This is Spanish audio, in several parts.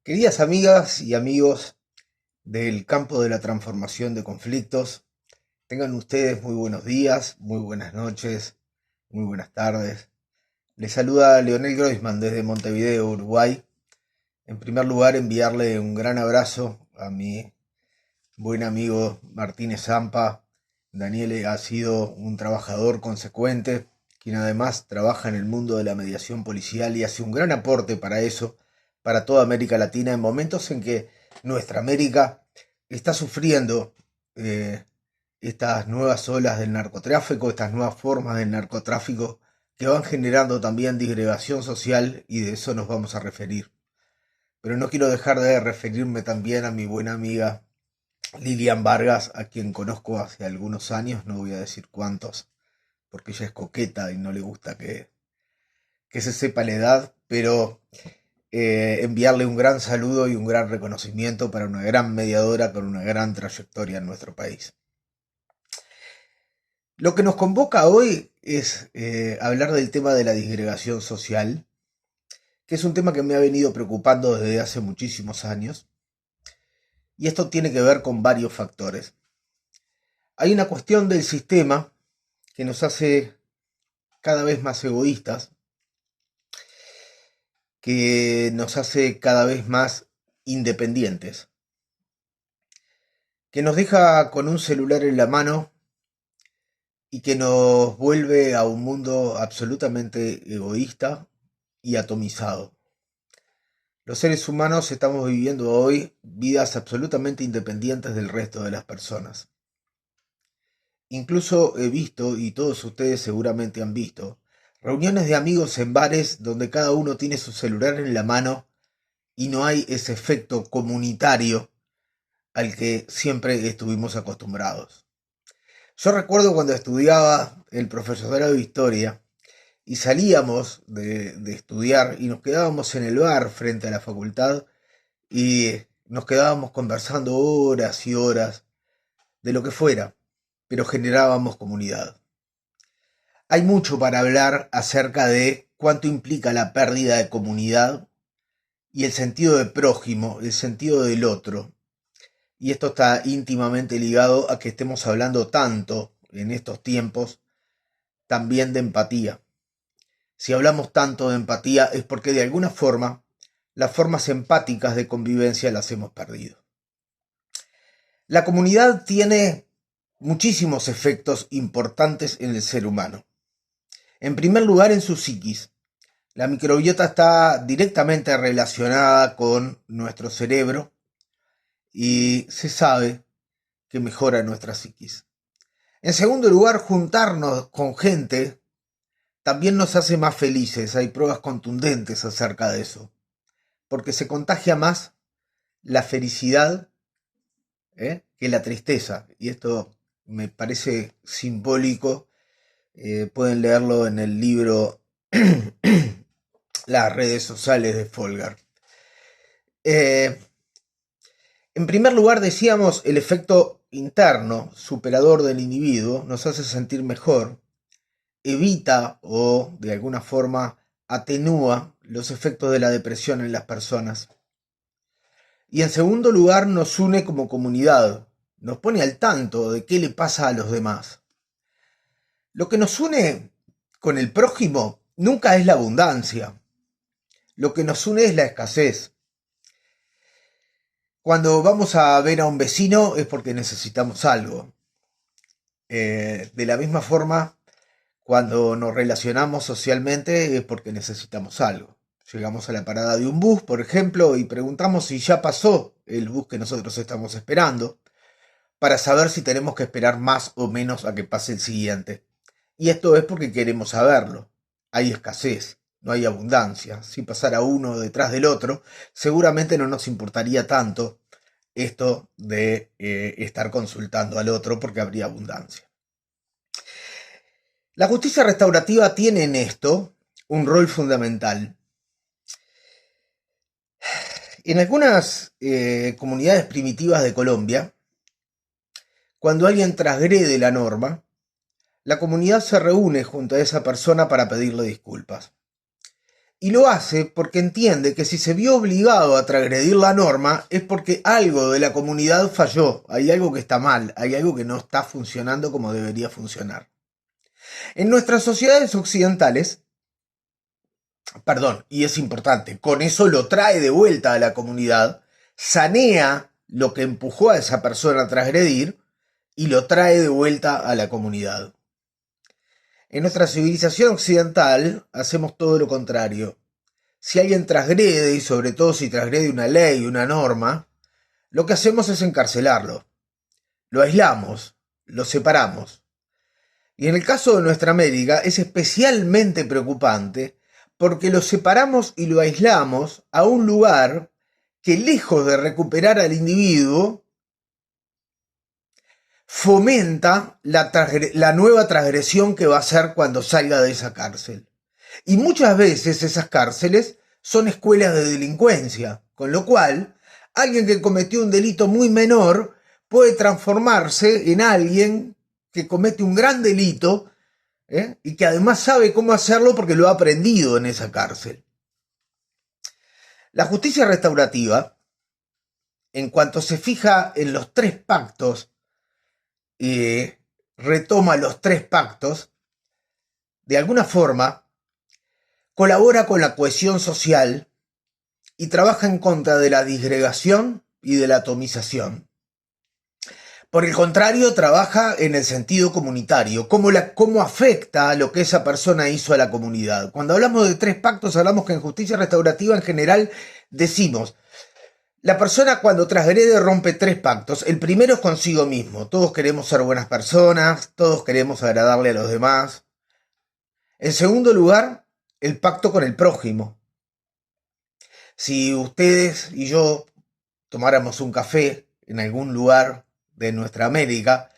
Queridas amigas y amigos del campo de la transformación de conflictos, tengan ustedes muy buenos días, muy buenas noches, muy buenas tardes. Les saluda Leonel Groisman desde Montevideo, Uruguay. En primer lugar, enviarle un gran abrazo a mi buen amigo Martínez Zampa. Daniel ha sido un trabajador consecuente, quien además trabaja en el mundo de la mediación policial y hace un gran aporte para eso, para toda América Latina, en momentos en que nuestra América está sufriendo eh, estas nuevas olas del narcotráfico, estas nuevas formas del narcotráfico que van generando también disgregación social, y de eso nos vamos a referir. Pero no quiero dejar de referirme también a mi buena amiga Lilian Vargas, a quien conozco hace algunos años, no voy a decir cuántos, porque ella es coqueta y no le gusta que se sepa la edad, pero enviarle un gran saludo y un gran reconocimiento para una gran mediadora con una gran trayectoria en nuestro país. Lo que nos convoca hoy es hablar del tema de la disgregación social, que es un tema que me ha venido preocupando desde hace muchísimos años, y esto tiene que ver con varios factores. Hay una cuestión del sistema que nos hace cada vez más egoístas, que nos hace cada vez más independientes, que nos deja con un celular en la mano y que nos vuelve a un mundo absolutamente egoísta y atomizado. Los seres humanos estamos viviendo hoy vidas absolutamente independientes del resto de las personas. Incluso he visto, y todos ustedes seguramente han visto, reuniones de amigos en bares donde cada uno tiene su celular en la mano y no hay ese efecto comunitario al que siempre estuvimos acostumbrados. Yo recuerdo cuando estudiaba el profesorado de historia y salíamos de estudiar y nos quedábamos en el bar frente a la facultad y nos quedábamos conversando horas y horas de lo que fuera, pero generábamos comunidad. Hay mucho para hablar acerca de cuánto implica la pérdida de comunidad y el sentido de prójimo, el sentido del otro. Y esto está íntimamente ligado a que estemos hablando tanto en estos tiempos también de empatía. Si hablamos tanto de empatía es porque de alguna forma las formas empáticas de convivencia las hemos perdido. La comunidad tiene muchísimos efectos importantes en el ser humano. En primer lugar, en su psiquis. La microbiota está directamente relacionada con nuestro cerebro y se sabe que mejora nuestra psiquis. En segundo lugar, juntarnos con gente también nos hace más felices. Hay pruebas contundentes acerca de eso, porque se contagia más la felicidad que la tristeza. Y esto me parece simbólico. Pueden leerlo en el libro Las redes sociales de Folgar. En primer lugar, decíamos, el efecto interno, superador del individuo, nos hace sentir mejor, evita o de alguna forma atenúa los efectos de la depresión en las personas. Y en segundo lugar, nos une como comunidad, nos pone al tanto de qué le pasa a los demás. Lo que nos une con el prójimo nunca es la abundancia, lo que nos une es la escasez. Cuando vamos a ver a un vecino es porque necesitamos algo. De la misma forma, cuando nos relacionamos socialmente es porque necesitamos algo. Llegamos a la parada de un bus, por ejemplo, y preguntamos si ya pasó el bus que nosotros estamos esperando, para saber si tenemos que esperar más o menos a que pase el siguiente. Y esto es porque queremos saberlo. Hay escasez, no hay abundancia. Si pasara uno detrás del otro, seguramente no nos importaría tanto esto de estar consultando al otro porque habría abundancia. La justicia restaurativa tiene en esto un rol fundamental. En algunas comunidades primitivas de Colombia, cuando alguien transgrede la norma, la comunidad se reúne junto a esa persona para pedirle disculpas. Y lo hace porque entiende que si se vio obligado a transgredir la norma es porque algo de la comunidad falló, hay algo que está mal, hay algo que no está funcionando como debería funcionar. En nuestras sociedades occidentales, y es importante, con eso lo trae de vuelta a la comunidad, sanea lo que empujó a esa persona a transgredir y lo trae de vuelta a la comunidad. En nuestra civilización occidental hacemos todo lo contrario. Si alguien transgrede, y sobre todo si transgrede una ley, una norma, lo que hacemos es encarcelarlo. Lo aislamos, lo separamos. Y en el caso de nuestra América es especialmente preocupante porque lo separamos y lo aislamos a un lugar que, lejos de recuperar al individuo, fomenta la nueva transgresión que va a hacer cuando salga de esa cárcel. Y muchas veces esas cárceles son escuelas de delincuencia, con lo cual alguien que cometió un delito muy menor puede transformarse en alguien que comete un gran delito, y que además sabe cómo hacerlo porque lo ha aprendido en esa cárcel. La justicia restaurativa, en cuanto se fija en los 3 pactos, retoma los 3 pactos, de alguna forma colabora con la cohesión social y trabaja en contra de la disgregación y de la atomización. Por el contrario, trabaja en el sentido comunitario, cómo afecta lo que esa persona hizo a la comunidad. Cuando hablamos de 3 pactos, hablamos que en justicia restaurativa en general decimos, la persona cuando transgrede rompe 3 pactos. El primero es consigo mismo. Todos queremos ser buenas personas, todos queremos agradarle a los demás. En segundo lugar, el pacto con el prójimo. Si ustedes y yo tomáramos un café en algún lugar de nuestra América,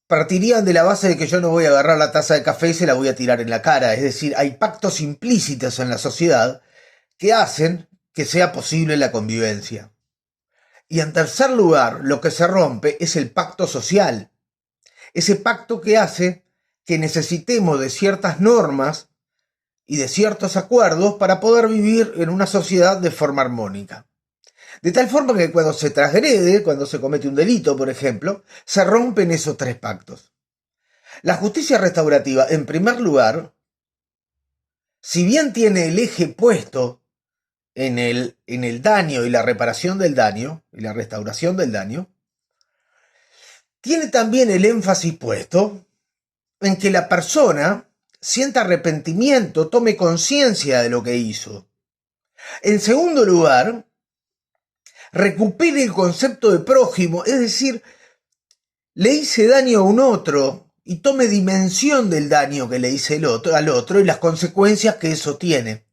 partirían de la base de que yo no voy a agarrar la taza de café y se la voy a tirar en la cara. Es decir, hay pactos implícitos en la sociedad que hacen que sea posible la convivencia. Y en tercer lugar, lo que se rompe es el pacto social. Ese pacto que hace que necesitemos de ciertas normas y de ciertos acuerdos para poder vivir en una sociedad de forma armónica. De tal forma que cuando se transgrede, cuando se comete un delito, por ejemplo, se rompen esos 3 pactos. La justicia restaurativa, en primer lugar, si bien tiene el eje puesto en el daño y la reparación del daño, y la restauración del daño, tiene también el énfasis puesto en que la persona sienta arrepentimiento, tome conciencia de lo que hizo. En segundo lugar, recupere el concepto de prójimo, es decir, le hice daño a un otro y tome dimensión del daño que le hice al otro y las consecuencias que eso tiene.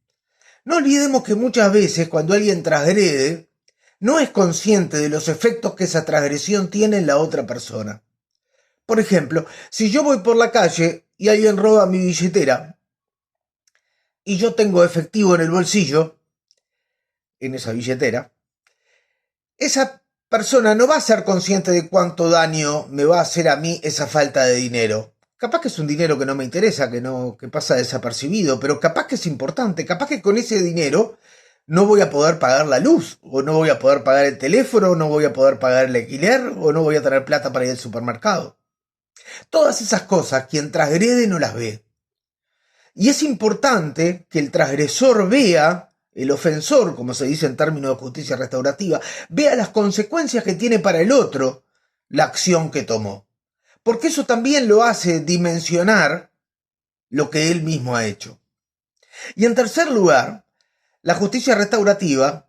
No olvidemos que muchas veces cuando alguien transgrede, no es consciente de los efectos que esa transgresión tiene en la otra persona. Por ejemplo, si yo voy por la calle y alguien roba mi billetera y yo tengo efectivo en el bolsillo, en esa billetera, esa persona no va a ser consciente de cuánto daño me va a hacer a mí esa falta de dinero. Capaz que es un dinero que no me interesa, que pasa desapercibido, pero capaz que es importante, capaz que con ese dinero no voy a poder pagar la luz, o no voy a poder pagar el teléfono, o no voy a poder pagar el alquiler, o no voy a tener plata para ir al supermercado. Todas esas cosas, quien transgrede no las ve. Y es importante que el transgresor vea, el ofensor, como se dice en términos de justicia restaurativa, vea las consecuencias que tiene para el otro la acción que tomó. Porque eso también lo hace dimensionar lo que él mismo ha hecho. Y en tercer lugar, la justicia restaurativa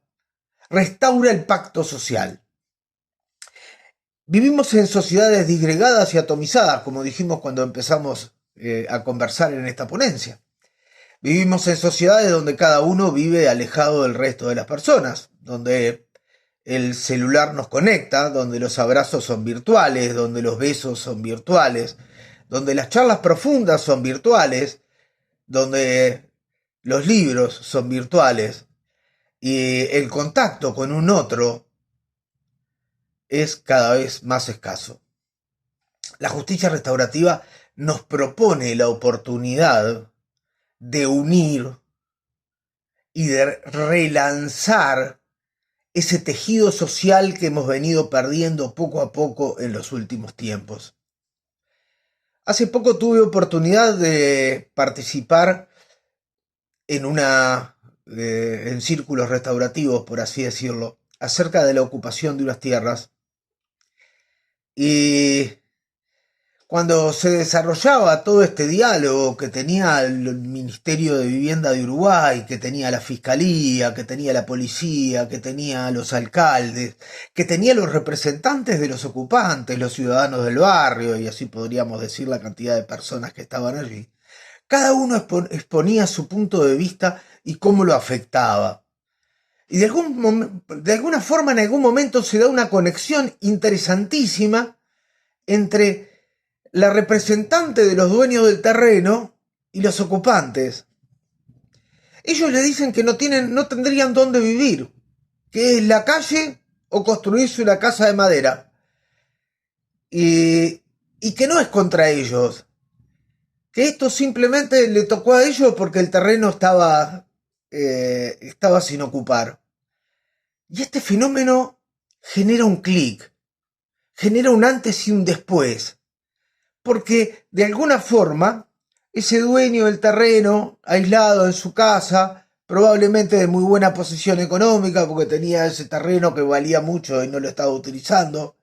restaura el pacto social. Vivimos en sociedades disgregadas y atomizadas, como dijimos cuando empezamos a conversar en esta ponencia. Vivimos en sociedades donde cada uno vive alejado del resto de las personas, donde el celular nos conecta, donde los abrazos son virtuales, donde los besos son virtuales, donde las charlas profundas son virtuales, donde los libros son virtuales y el contacto con un otro es cada vez más escaso. La justicia restaurativa nos propone la oportunidad de unir y de relanzar ese tejido social que hemos venido perdiendo poco a poco en los últimos tiempos. Hace poco tuve oportunidad de participar en círculos restaurativos, por así decirlo, acerca de la ocupación de unas tierras. Y cuando se desarrollaba todo este diálogo que tenía el Ministerio de Vivienda de Uruguay, que tenía la Fiscalía, que tenía la Policía, que tenía los alcaldes, que tenía los representantes de los ocupantes, los ciudadanos del barrio, y así podríamos decir la cantidad de personas que estaban allí, cada uno exponía su punto de vista y cómo lo afectaba. Y de alguna forma en algún momento se da una conexión interesantísima entre la representante de los dueños del terreno y los ocupantes. Ellos le dicen que no tendrían dónde vivir, que es la calle o construirse una casa de madera. Y que no es contra ellos, que esto simplemente le tocó a ellos porque el terreno estaba sin ocupar. Y este fenómeno genera un clic, genera un antes y un después, porque de alguna forma ese dueño del terreno, aislado en su casa, probablemente de muy buena posición económica, porque tenía ese terreno que valía mucho y no lo estaba utilizando,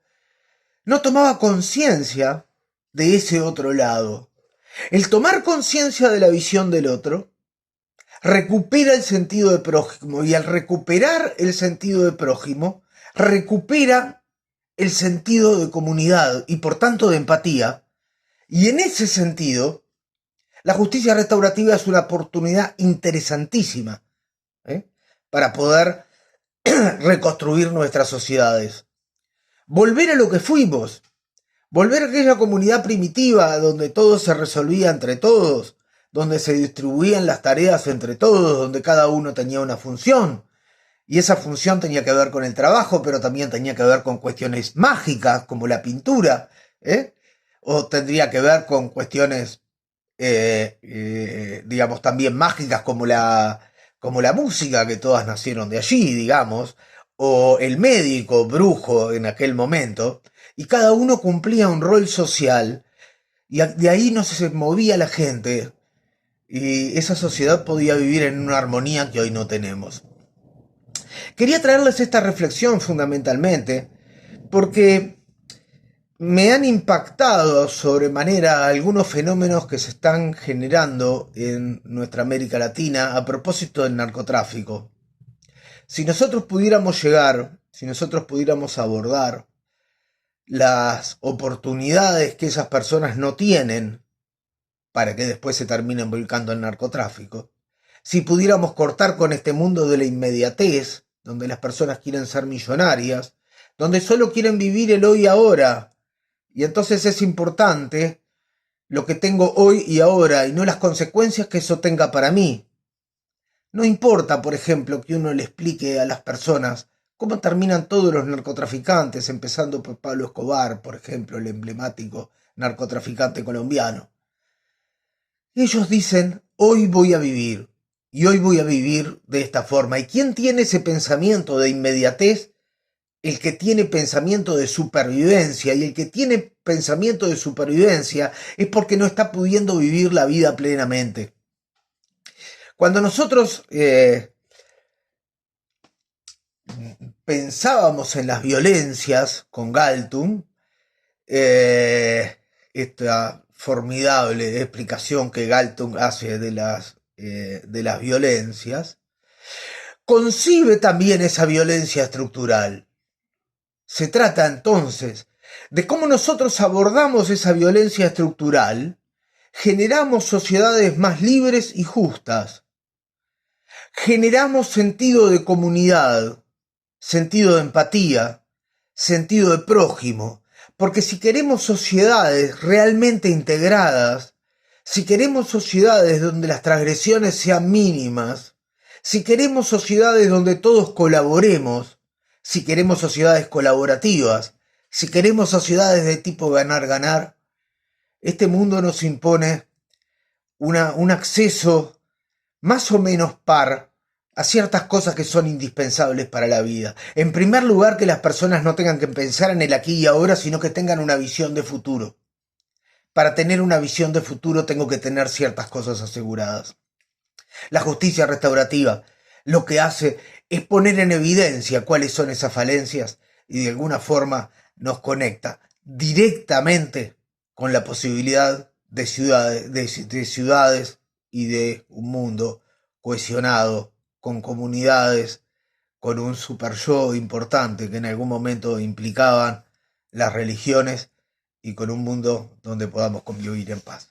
no tomaba conciencia de ese otro lado. El tomar conciencia de la visión del otro recupera el sentido de prójimo, y al recuperar el sentido de prójimo, recupera el sentido de comunidad y por tanto de empatía. Y en ese sentido, la justicia restaurativa es una oportunidad interesantísima para poder reconstruir nuestras sociedades. Volver a lo que fuimos, volver a aquella comunidad primitiva donde todo se resolvía entre todos, donde se distribuían las tareas entre todos, donde cada uno tenía una función. Y esa función tenía que ver con el trabajo, pero también tenía que ver con cuestiones mágicas, como la pintura, o tendría que ver con cuestiones, digamos, también mágicas como la música, que todas nacieron de allí, digamos, o el médico, brujo en aquel momento, y cada uno cumplía un rol social, y de ahí no se movía la gente, y esa sociedad podía vivir en una armonía que hoy no tenemos. Quería traerles esta reflexión fundamentalmente porque me han impactado sobremanera algunos fenómenos que se están generando en nuestra América Latina a propósito del narcotráfico. Si nosotros pudiéramos abordar las oportunidades que esas personas no tienen para que después se terminen volcando en narcotráfico, si pudiéramos cortar con este mundo de la inmediatez, donde las personas quieren ser millonarias, donde solo quieren vivir el hoy y ahora, y entonces es importante lo que tengo hoy y ahora, y no las consecuencias que eso tenga para mí. No importa, por ejemplo, que uno le explique a las personas cómo terminan todos los narcotraficantes, empezando por Pablo Escobar, por ejemplo, el emblemático narcotraficante colombiano. Ellos dicen, hoy voy a vivir, y hoy voy a vivir de esta forma. ¿Y quién tiene ese pensamiento de inmediatez? El que tiene pensamiento de supervivencia, y el que tiene pensamiento de supervivencia es porque no está pudiendo vivir la vida plenamente. Cuando nosotros pensábamos en las violencias con Galtung, esta formidable explicación que Galtung hace de las violencias, concibe también esa violencia estructural. Se trata entonces de cómo nosotros abordamos esa violencia estructural, generamos sociedades más libres y justas, generamos sentido de comunidad, sentido de empatía, sentido de prójimo, porque si queremos sociedades realmente integradas, si queremos sociedades donde las transgresiones sean mínimas, si queremos sociedades donde todos colaboremos, si queremos sociedades colaborativas, si queremos sociedades de tipo ganar-ganar, este mundo nos impone un acceso más o menos par a ciertas cosas que son indispensables para la vida. En primer lugar, que las personas no tengan que pensar en el aquí y ahora, sino que tengan una visión de futuro. Para tener una visión de futuro tengo que tener ciertas cosas aseguradas. La justicia restaurativa lo que hace es poner en evidencia cuáles son esas falencias y de alguna forma nos conecta directamente con la posibilidad de ciudades y de un mundo cohesionado, con comunidades, con un super yo importante que en algún momento implicaban las religiones y con un mundo donde podamos convivir en paz.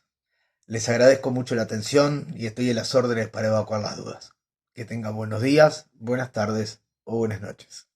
Les agradezco mucho la atención y estoy en las órdenes para evacuar las dudas. Que tengan buenos días, buenas tardes o buenas noches.